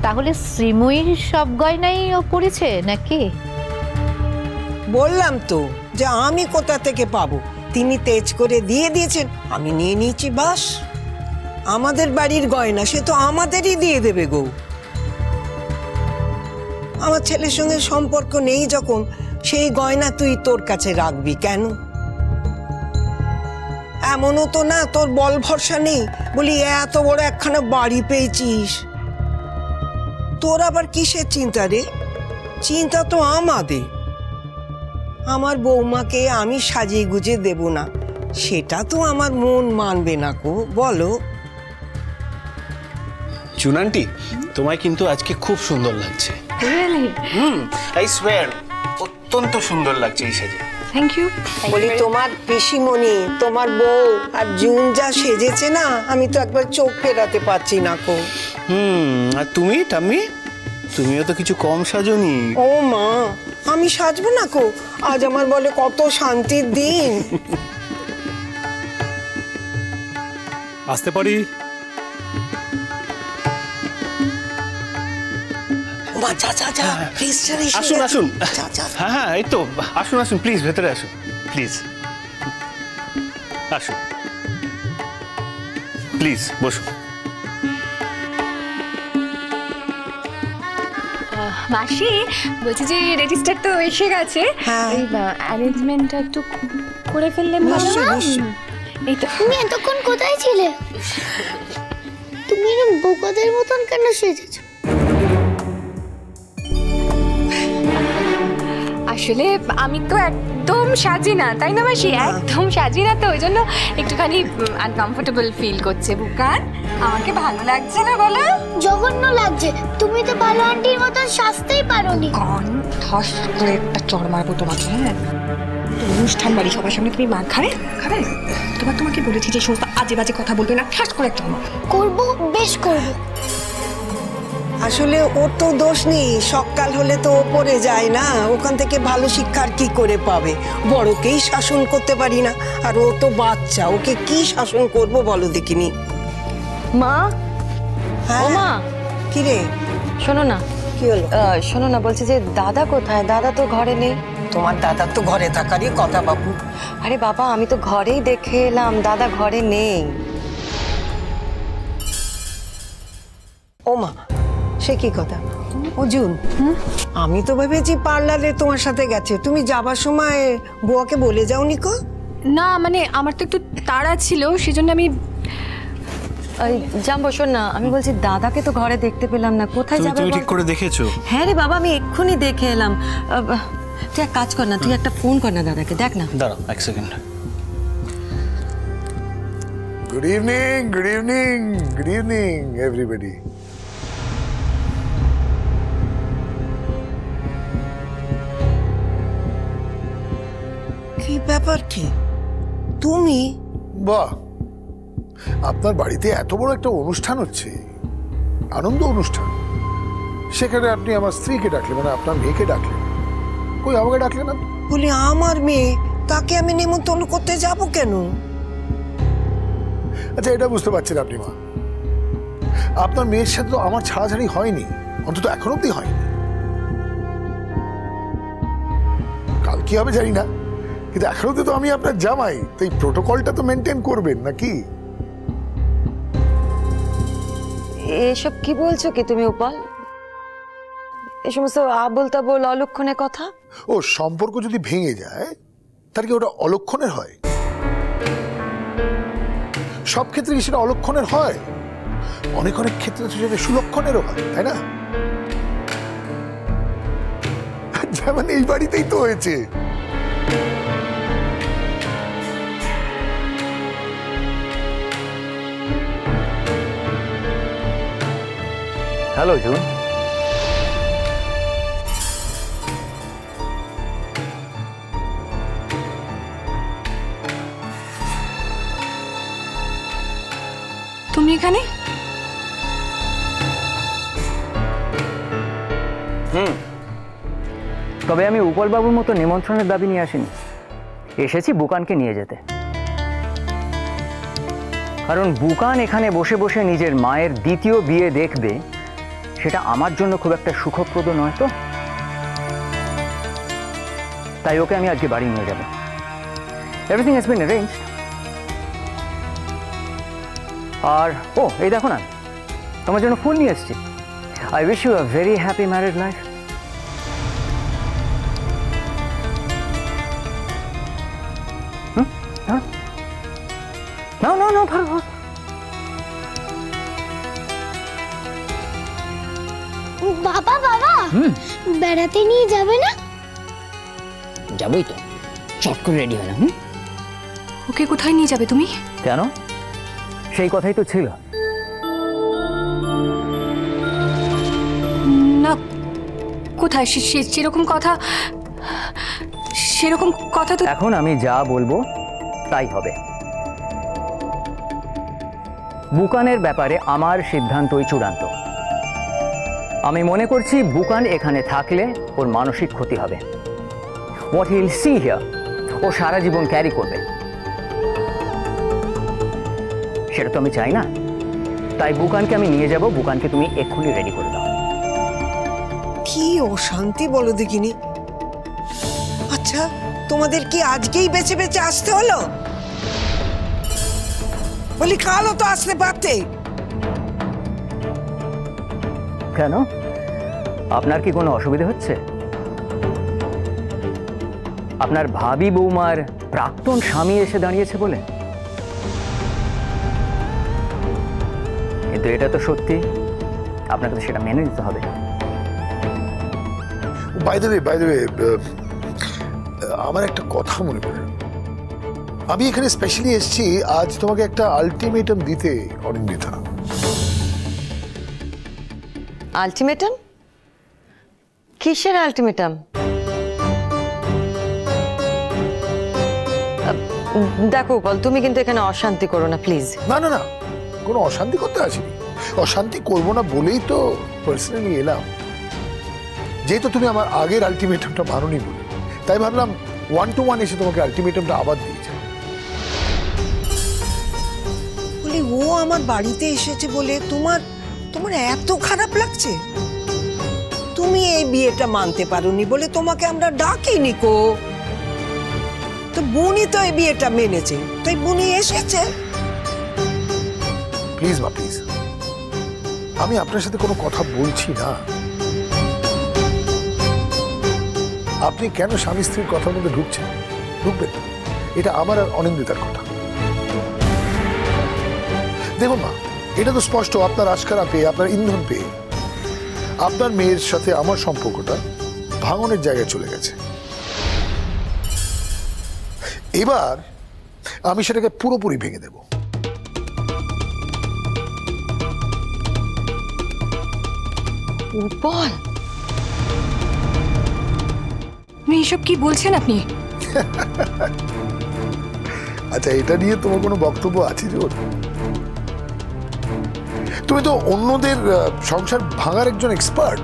তাহলে শ্রীময়ীর সব গয়নাই ও পড়েছে নাকি? বললাম তো যে আমি কোথা থেকে পাবো, তিনি তেজ করে দিয়ে দিয়েছেন, আমি নিয়ে নিয়েছি, বাস। আমাদের বাড়ির গয়না সে তো আমাদেরই দিয়ে দেবে গো। আমার ছেলের সঙ্গে সম্পর্ক নেই যখন, সেই গয়না তুই তোর কাছে রাখবি কেন? এমনও তো না তোর বল ভরসা নেই বলি এত বড় একখানা বাড়ি পেয়েছিস। তোর আবার কিসের চিন্তা রে? চিন্তা তো আমাদের। আমার বৌমাকে আমি সাজিয়ে গুজিয়ে দেব না, সেটা তো আমার মন মানবে না গো, বলো। চুনান্টি, তোমায় কিন্তু আজকে খুব সুন্দর লাগছে। আই সোয়্যার, অত্যন্ত সুন্দর লাগছে এই সাজে। Thank you. বলি তোমার পিসিমণি, তোমার বউ আর জুন যা সেজেছে না, আমি তো একবার চোখ ফেরাতে পারছি না গো। আর তুমি টাম্মি, তুমিও তো কিছু কম সাজনি। ও মা, আমি সাজবো না গো? আজ আমার বলে কত শান্তির দিন। আসতে পারি? মা যা যা যা, প্লিজ আসুন আসুন। যা যা। হ্যাঁ হ্যাঁ, এই তো আসুন আসুন, প্লিজ ভেতরে আসুন, প্লিজ আসুন, প্লিজ বসুন। মাসি, বলছি যে রেজিস্টার তো এসে গেছে, এই অ্যারেঞ্জমেন্টটা একটু করে ফেললে ভালো না? এই তো। তুমি এতক্ষণ কোথায় ছিলে? তুমি এরকম বোকাদের মতন কেন সেজেছো? আসলে আমি তো একদম সাজি না, তাই না মাসি? একদম সাজি না, তো ওই জন্য একটুখানি আনকমফোর্টেবল ফিল করছে। বুকান, আমাকে ভালো লাগছে না বলো? জঘন্য লাগছে। তুমি তো ভালো আন্টির মতন সাজতেই পারোনি। কান ঠাস করে একটা চড় মারবো তোমাকে। হ্যাঁ, অনুষ্ঠান বাড়ি, সবার সামনে তুমি মার খাবে খাবে? তোমাকে বলেছি যে সমস্ত আজে বাজে কথা বলবে না, ঠাস করে একটা মার করবো, বেশ করবো। আসলে ওর তো দোষ নেই, সকাল হলে তো ওপরে যায় না, ওখান থেকে ভালো শিক্ষার কি করে পাবে? বড়কেই শাসন করতে পারি না, আর ও তো বাচ্চা, ওকে কি শাসন করব বলো দেখিনি। মা, ও মা, কি রে? শোনো না। কি হলো? শোনো না, বলছি যে দাদা কোথায়? দাদা তো ঘরে নেই। তোমার দাদা তো ঘরে থাকারই কথা বাবু। আরে বাবা, আমি তো ঘরেই দেখে এলাম, দাদা ঘরে নেই। ও মা, সে কি কথা? ও জুন, আমি তো ভেবেছি পার্লারে তোমার সাথে গেছে, তুমি যাবার সময় বুয়াকে বলে যাওনি কো? না, মানে আমার তো একটু তাড়া ছিল, সেজন্য আমি জাম্বো, শোন না, আমি বলছি দাদাকে তো ঘরে দেখতে পেলাম না, কোথায় যাবে? তুমি ঠিক করে দেখেছো? হ্যাঁ রে বাবা, আমি এক্ষুনি দেখে এলাম। তুই এক কাজ কর না, তুই একটা ফোন কর না দাদাকে, দেখ না। দাঁড়াও এক second. Good evening, good evening, good evening everybody. কি ব্যাপার? কি তুমি? বাহ, আপনার বাড়িতে এত বড় একটা অনুষ্ঠান হচ্ছে, আনন্দ অনুষ্ঠান, সেখানে আপনি আমার স্ত্রীকে ডাকলেন, মানে আপনার মেয়েকে ডাকলেন, কই আমাকে ডাকলেন না? বলি আমার মেয়ে, তাকে আমি নিমন্ত্রণ করতে যাব কেন? আচ্ছা, এটা বুঝতে পারছেন আপনি মা, আপনার মেয়ের সাথে তো আমার ছাড়াছাড়ি হয়নি, অন্তত এখন অব্দি হয়নি। কাল কি হবে জানি না, কিন্তু এখন অব্দি তো আমি আপনার জামাই, তো এই প্রোটোকলটা তো মেনটেন করবেন নাকি? এসব কি বলছো কি তুমি উপাল? এই সমস্ত আবোল তাবোল অলক্ষণের কথা। ও, সম্পর্ক যদি ভেঙে যায় তার কি ওটা অলক্ষণের হয়? সব ক্ষেত্রে কি সেটা অলক্ষণের হয়? অনেক অনেক ক্ষেত্রে তো সেটা সুলক্ষণেরও হয়, তাই না? যেমন এই বাড়িতেই তো হয়েছে। Hello June. তুমি এখানে? তবে আমি উপলবাবুর মতো নিমন্ত্রণের দাবি নিয়ে আসিনি, এসেছি বুকানকে নিয়ে যেতে। কারণ বুকান এখানে বসে বসে নিজের মায়ের দ্বিতীয় বিয়ে দেখবে, সেটা আমার জন্য খুব একটা সুখপ্রদ নয় তো। তাই ওকে আমি আজকে বাড়ি নিয়ে যাব। Everything has been arranged. আর ও এই দেখো না, তোমার জন্য ফুল নিয়ে এসেছি। I wish you a very happy married life. No, no, no, ধরো। বাবা বাবা বেড়াতে নিয়ে যাবে না? যাবই তো, চট করে রেডি হয় না। ওকে কোথায় নিয়ে যাবে তুমি? কেন, সেই কথাই তো ছিল। না, কোথায়? সেরকম কথা তো। এখন আমি যা বলবো তাই হবে। বুকানের ব্যাপারে আমার সিদ্ধান্তই চূড়ান্ত। আমি মনে করছি বুকান এখানে থাকলে ওর মানসিক ক্ষতি হবে। What he will see here ও সারা জীবন ক্যারি করবে, সেটা তো আমি চাই না। তাই বুকানকে আমি নিয়ে যাব। বুকানকে তুমি এক্ষুনি রেডি করে দাও। কি অশান্তি বলো দেখিনি। আচ্ছা, তোমাদের কি আজকেই বেছে বেছে আসতে হলো? বলি কালও তো আসতে পারতে। কেন, আপনার কি কোনো অসুবিধা হচ্ছে? আপনার ভাবি বৌমার প্রাক্তন স্বামী এসে দাঁড়িয়েছে বলে? কিন্তু এটা তো সত্যি, আপনাকে তো সেটা মেনে নিতে হবে। বাই দ্য ওয়ে, আমার একটা কথা মনে পড়ে। আমি এখানে স্পেশালি এসেছি আজ তোমাকে একটা আলটিমেটাম দিতে, অনিন্দিতা। আলটিমেটাম? কিসের আলটিমেটাম? দেখো বল, তুমি কিন্তু এখানে অশান্তি করো না প্লিজ। না না না, কোনো অশান্তি করতে আসিনি। অশান্তি করবো না বলেই তো পার্সোনালি এলাম। যেহেতু তুমি আমার আগের আলটিমেটামটা মানোনি বলে, তাই ভাবলাম 1-to-1 এসে তোমাকে আলটিমেটামটা আবার দিয়েছে। বলি ও আমার বাড়িতে এসেছে বলে তোমার এত খারাপ লাগছে? তুমি এই বিয়েটা মানতে পারোনি বলে তোমাকে আমরা ডাকিনি কো। তো বুনি তো এই বিয়েটা মেনেছে, তাই বুনি এসেছে। প্লিজ মা, প্লিজ, আমি আপনার সাথে কোনো কথা বলছি না। আপনি কেন স্বামী স্ত্রীর কথার মধ্যে ঢুকবেন? এটা আমার আর অনিন্দিতার কথা। দেখুন মা, এটা তো স্পষ্ট আপনার আশকারা পেয়ে, আপনার ইন্ধন পেয়ে আপনার মেয়ের সাথে আমার সম্পর্কটা ভাঙনের জায়গায় চলে গেছে। এবার আমি সেটাকে পুরোপুরি ভেঙে দেব। বল, এসব কি বলছেন আপনি? আচ্ছা, এটা নিয়ে তোমার কোনো বক্তব্য আছে জোর? তুমি তো অন্যদের সংসার ভাঙার একজন এক্সপার্ট।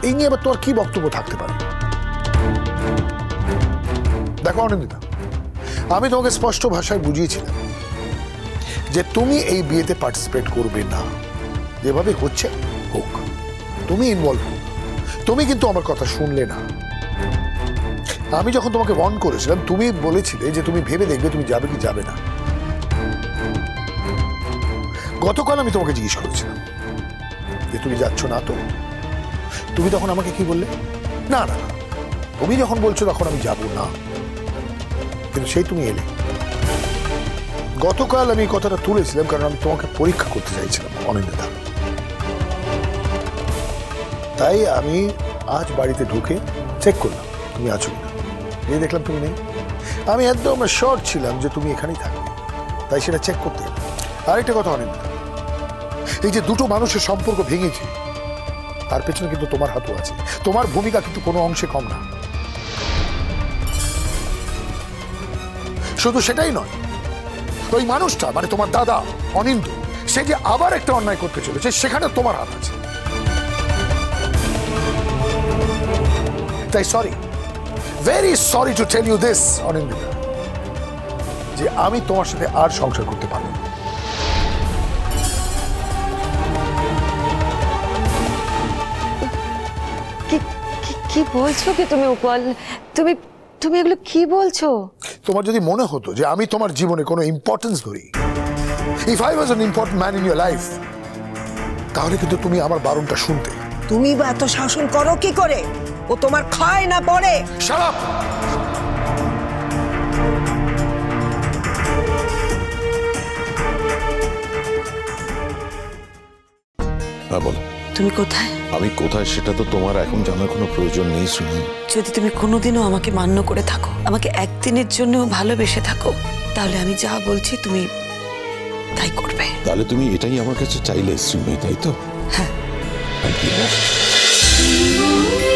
এই নিয়ে আবার তোমার কি বক্তব্য থাকতে পারে? দেখো অনিন্দিতা, আমি তোমাকে স্পষ্ট ভাষায় বুঝিয়েছিলাম যে তুমি এই বিয়েতে পার্টিসিপেট করবে না। যেভাবে হচ্ছে হোক, তুমি ইনভলভ হোক। তুমি কিন্তু আমার কথা শুনলে না। আমি যখন তোমাকে ওয়ার্ন করেছিলাম, তুমি বলেছিলে যে তুমি ভেবে দেখবে তুমি যাবে কি যাবে না। গতকাল আমি তোমাকে জিজ্ঞেস করেছিলাম যে তুমি যাচ্ছ না তো? তুমি তখন আমাকে কি বললে? না না না, তুমি যখন বলছো তখন আমি যাব না। কিন্তু সেই তুমি এলে। গতকাল আমি কথাটা তুলেছিলাম কারণ আমি তোমাকে পরীক্ষা করতে চাইছিলাম অনিন্দিতা। তাই আমি আজ বাড়িতে ঢুকে চেক করলাম তুমি আছো কিনা। এই দেখলাম তুমি নেই। আমি একদম শর্ট ছিলাম যে তুমি এখানেই থাকবে, তাই সেটা চেক করতে এলাম। আরেকটা কথা অনিন্দিতা, এই যে দুটো মানুষের সম্পর্ক ভেঙেছে তার পেছনে কিন্তু তোমার হাতও আছে। তোমার ভূমিকা কিন্তু কোনো অংশে কম না। শুধু সেটাই নয়, ওই মানুষটা মানে তোমার দাদা অনিন্দু, সে যে আবার একটা অন্যায় করতে চলেছে সেখানে তোমার হাত আছে। তাই sorry, very sorry to tell you this Anindita, যে আমি তোমার সাথে আর সংসার করতে পারবো না। কি বলছো কি তুমি উপাল? তুমি তুমি এগুলো কি বলছো? তোমার যদি মনে হতো যে আমি তোমার জীবনে কোনো ইম্পর্টেন্স ধরি, if I was an important man in your life, তাহলে কিন্তু তুমি আমার বারণটা শুনতে। তুমি বা এত শাসন করো কি করে? ও তোমার খায় না পড়ে? Shut up! হ্যাঁ বলো। তুমি কোথায়? আমি কোথায় সেটা তো তোমার এখন জানার কোনো প্রয়োজন নেই সুমি। যদি তুমি কোনোদিনও আমাকে মান্য করে থাকো, আমাকে একদিনের জন্য ভালোবেসে থাকো, তাহলে আমি যা বলছি তুমি তাই করবে। তাহলে তুমি এটাই আমার কাছে চাইলে সুমি, তাই তো? হ্যাঁ। Thank you.